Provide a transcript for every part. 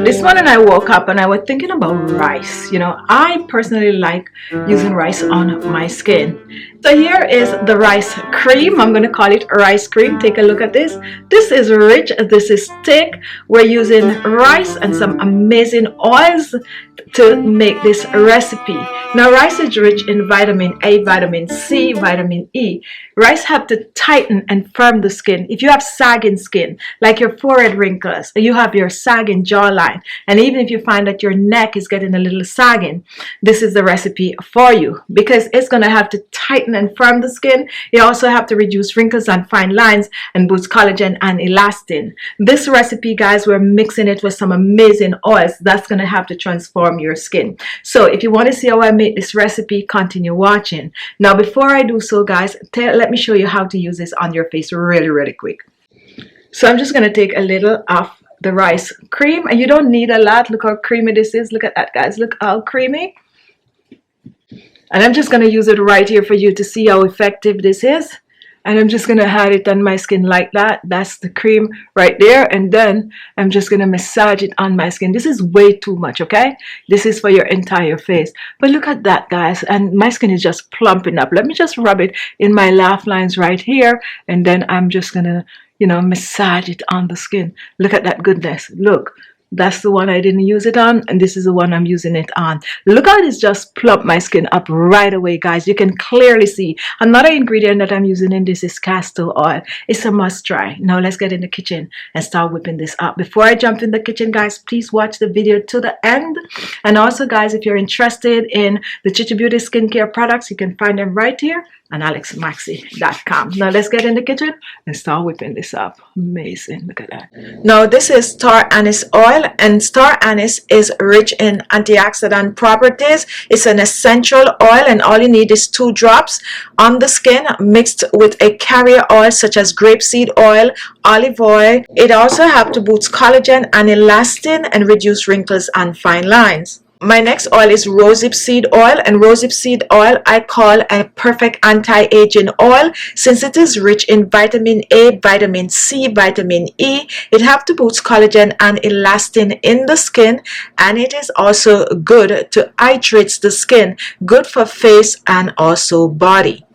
This morning I woke up and I was thinking about rice. You know, I personally like using rice on my skin. So here is the rice cream. I'm going to call it rice cream. Take a look at this. This is rich. This is thick. We're using rice and some amazing oils to make this recipe. Now, rice is rich in vitamin A, vitamin C, vitamin E. Rice have to tighten and firm the skin. If you have sagging skin, like your forehead wrinkles, or you have your sagging jawline, and even if you find that your neck is getting a little sagging, this is the recipe for you, because it's going to have to tighten and firm the skin. You also have to reduce wrinkles and fine lines and boost collagen and elastin. This recipe, guys, we're mixing it with some amazing oils that's going to have to transform your skin. So if you want to see how I make this recipe, continue watching. Now, before I do so, guys, let me show you how to use this on your face really quick. So I'm just going to take a little of the rice cream, and you don't need a lot. Look how creamy this is. Look at that, guys. Look how creamy. And I'm just going to use it right here for you to see how effective this is. And I'm just going to add it on my skin like that. That's the cream right there. And then I'm just going to massage it on my skin. This is way too much, okay? This is for your entire face. But look at that, guys. And my skin is just plumping up. Let me just rub it in my laugh lines right here. And then I'm just going to, you know, massage it on the skin. Look at that goodness. Look. That's the one I didn't use it on, and this is the one I'm using it on. Look how this just plumped my skin up right away, guys. You can clearly see. Another ingredient that I'm using in this is castor oil. It's a must try. Now let's get in the kitchen and start whipping this up. Before I jump in the kitchen, guys, please watch the video to the end. And also, guys, if you're interested in the Khichi Beauty skincare products, you can find them right here on ALESMAXii.com. Now let's get in the kitchen and start whipping this up. Amazing. Look at that. Now this is star anise oil, and star anise is rich in antioxidant properties. It's an essential oil, and all you need is 2 drops on the skin mixed with a carrier oil such as grapeseed oil, olive oil. It also helps to boost collagen and elastin and reduce wrinkles and fine lines. My next oil is rosehip seed oil, and rosehip seed oil I call a perfect anti-aging oil since it is rich in vitamin A, vitamin C, vitamin E. It helps to boost collagen and elastin in the skin, and it is also good to hydrate the skin, good for face and also body.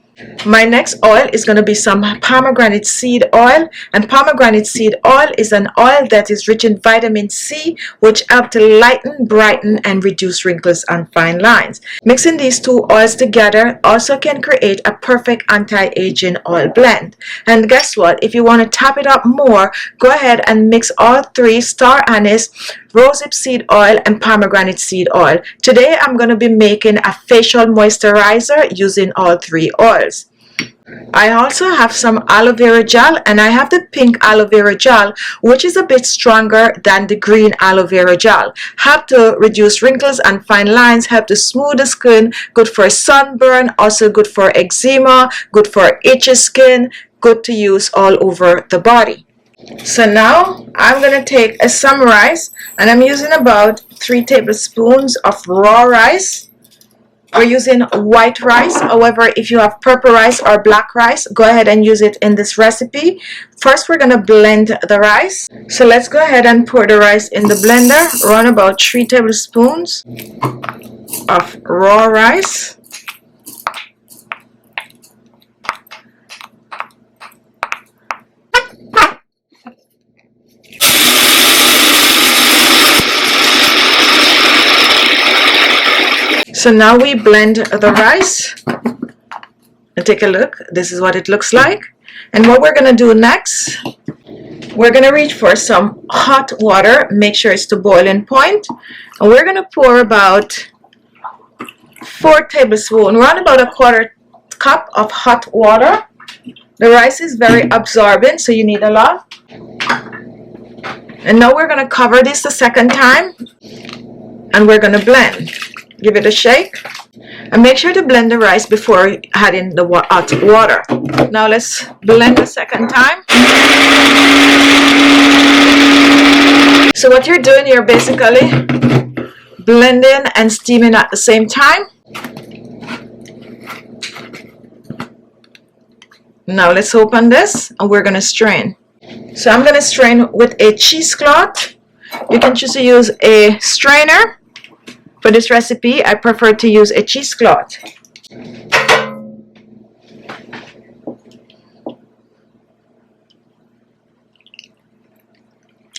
My next oil is going to be some pomegranate seed oil, and pomegranate seed oil is an oil that is rich in vitamin C, which helps to lighten, brighten and reduce wrinkles and fine lines. Mixing these 2 oils together also can create a perfect anti-aging oil blend. And guess what? If you want to top it up more, go ahead and mix all 3: star anise, rosehip seed oil and pomegranate seed oil. Today I'm going to be making a facial moisturizer using all 3 oils. I also have some aloe vera gel, and I have the pink aloe vera gel, which is a bit stronger than the green aloe vera gel. Help to reduce wrinkles and fine lines, help to smooth the skin, good for sunburn, also good for eczema, good for itchy skin, good to use all over the body. So now I'm going to take some rice, and I'm using about 3 tablespoons of raw rice. We're using white rice. However, if you have purple rice or black rice, go ahead and use it in this recipe. First, we're going to blend the rice. So let's go ahead and pour the rice in the blender. Run about 3 tablespoons of raw rice. So now we blend the rice, and take a look. This is what it looks like. And what we're going to do next, we're going to reach for some hot water. Make sure it's to boiling point. And we're going to pour about 4 tablespoons, around about a 1/4 cup of hot water. The rice is very absorbent, so you need a lot. And now we're going to cover this the second time, and we're going to blend. Give it a shake, and make sure to blend the rice before adding the hot water. Now let's blend the second time. So what you're doing, you're basically blending and steaming at the same time. Now let's open this and we're going to strain. So I'm going to strain with a cheesecloth. You can choose to use a strainer. For this recipe, I prefer to use a cheesecloth.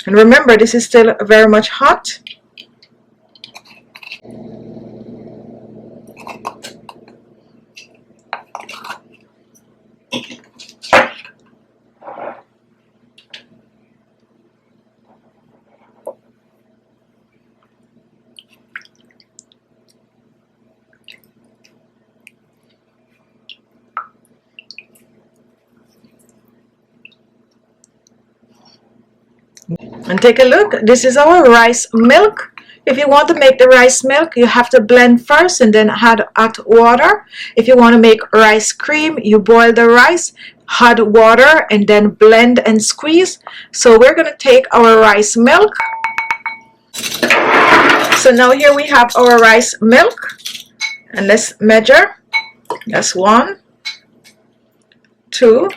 And remember, this is still very much hot. And take a look, this is our rice milk. If you want to make the rice milk, you have to blend first and then add hot water. If you want to make rice cream, you boil the rice, hot water, and then blend and squeeze. So we're going to take our rice milk. So now here we have our rice milk. And let's measure. That's 1, 2,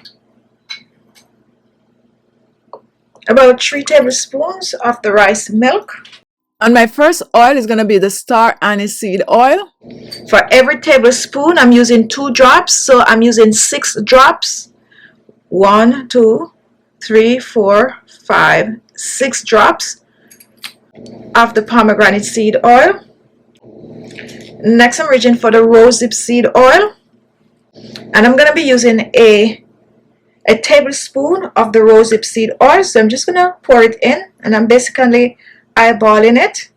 about 3 tablespoons of the rice milk. And my first oil is going to be the star anise seed oil. For every tablespoon, I'm using 2 drops, so I'm using 6 drops. 1, 2, 3, 4, 5, 6 drops of the pomegranate seed oil. Next, I'm reaching for the rosehip seed oil. And I'm going to be using a tablespoon of the rosehip seed oil. So I'm just going to pour it in, and I'm basically eyeballing it.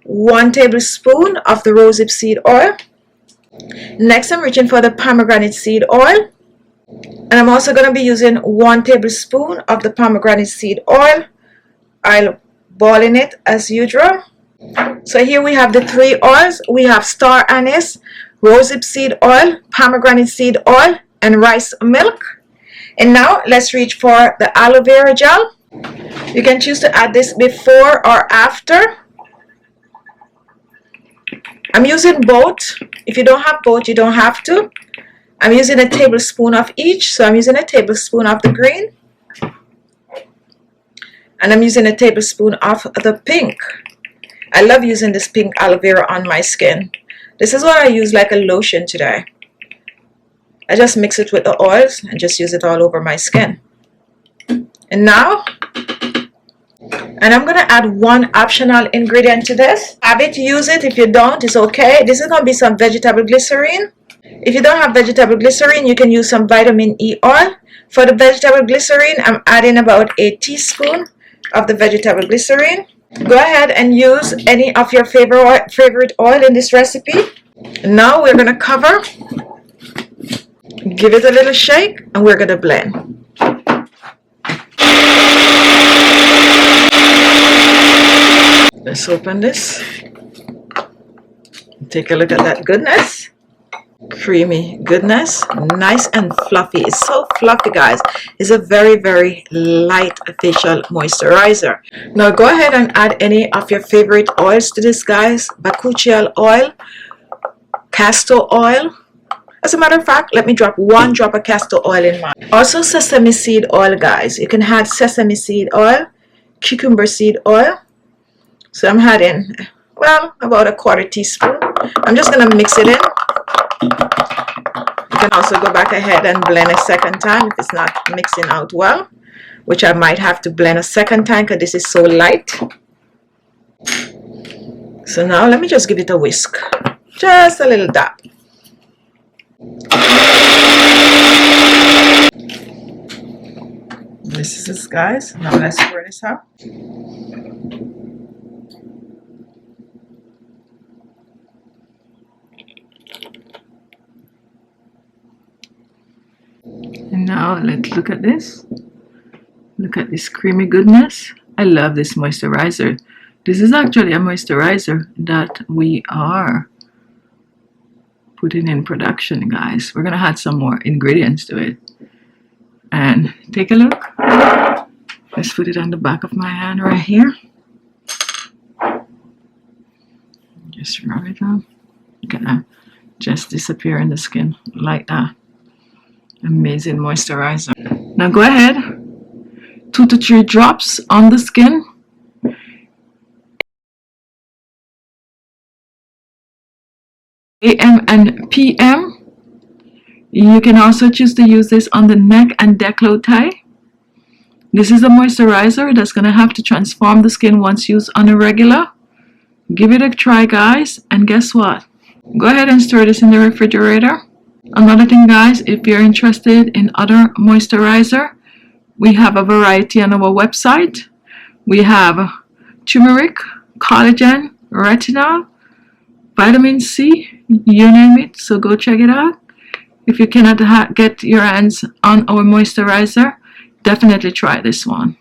1 tablespoon of the rosehip seed oil. Next, I'm reaching for the pomegranate seed oil. And I'm also going to be using 1 tablespoon of the pomegranate seed oil. I'll boil it as usual. So here we have the 3 oils. We have star anise, rosehip seed oil, pomegranate seed oil, and rice milk. And now let's reach for the aloe vera gel. You can choose to add this before or after. I'm using both. If you don't have both, you don't have to. I'm using a tablespoon of each. So I'm using a tablespoon of the green. And I'm using a tablespoon of the pink. I love using this pink aloe vera on my skin. This is what I use like a lotion today. I just mix it with the oils and just use it all over my skin. And now, and I'm going to add 1 optional ingredient to this. Have it, use it. If you don't, it's okay. This is going to be some vegetable glycerine. If you don't have vegetable glycerine, you can use some vitamin E oil. For the vegetable glycerine, I'm adding about a teaspoon of the vegetable glycerine. Go ahead and use any of your favorite oil in this recipe. Now we're going to cover. Give it a little shake, and we're going to blend. Let's open this. Take a look at that goodness. Creamy goodness. Nice and fluffy. It's so fluffy, guys. It's a very, very light facial moisturizer. Now go ahead and add any of your favorite oils to this, guys. Bakuchiol oil, castor oil. As a matter of fact, let me drop 1 drop of castor oil in mine. Also sesame seed oil, guys. You can add sesame seed oil, cucumber seed oil. So I'm adding, well, about a 1/4 teaspoon. I'm just going to mix it in. You can also go back ahead and blend a second time if it's not mixing out well, which I might have to blend a second time because this is so light. So now let me just give it a whisk. Just a little dab. This is it, guys. Now let's pour this out. And now let's look at this. Look at this creamy goodness. I love this moisturizer. This is actually a moisturizer that we are putting in production, guys. We're gonna add some more ingredients to it. And take a look. Let's put it on the back of my hand right here. Just rub it up. Look at that. Just disappear in the skin like that. Amazing moisturizer. Now go ahead, 2 to 3 drops on the skin. AM and PM. You can also choose to use this on the neck and décolleté. This is a moisturizer that's going to have to transform the skin once used on a regular. Give it a try, guys, and guess what? Go ahead and store this in the refrigerator. Another thing, guys, if you're interested in other moisturizer, we have a variety on our website. We have turmeric, collagen, retinol, vitamin C, you name it, so go check it out. If you cannot get your hands on our moisturizer, definitely try this one.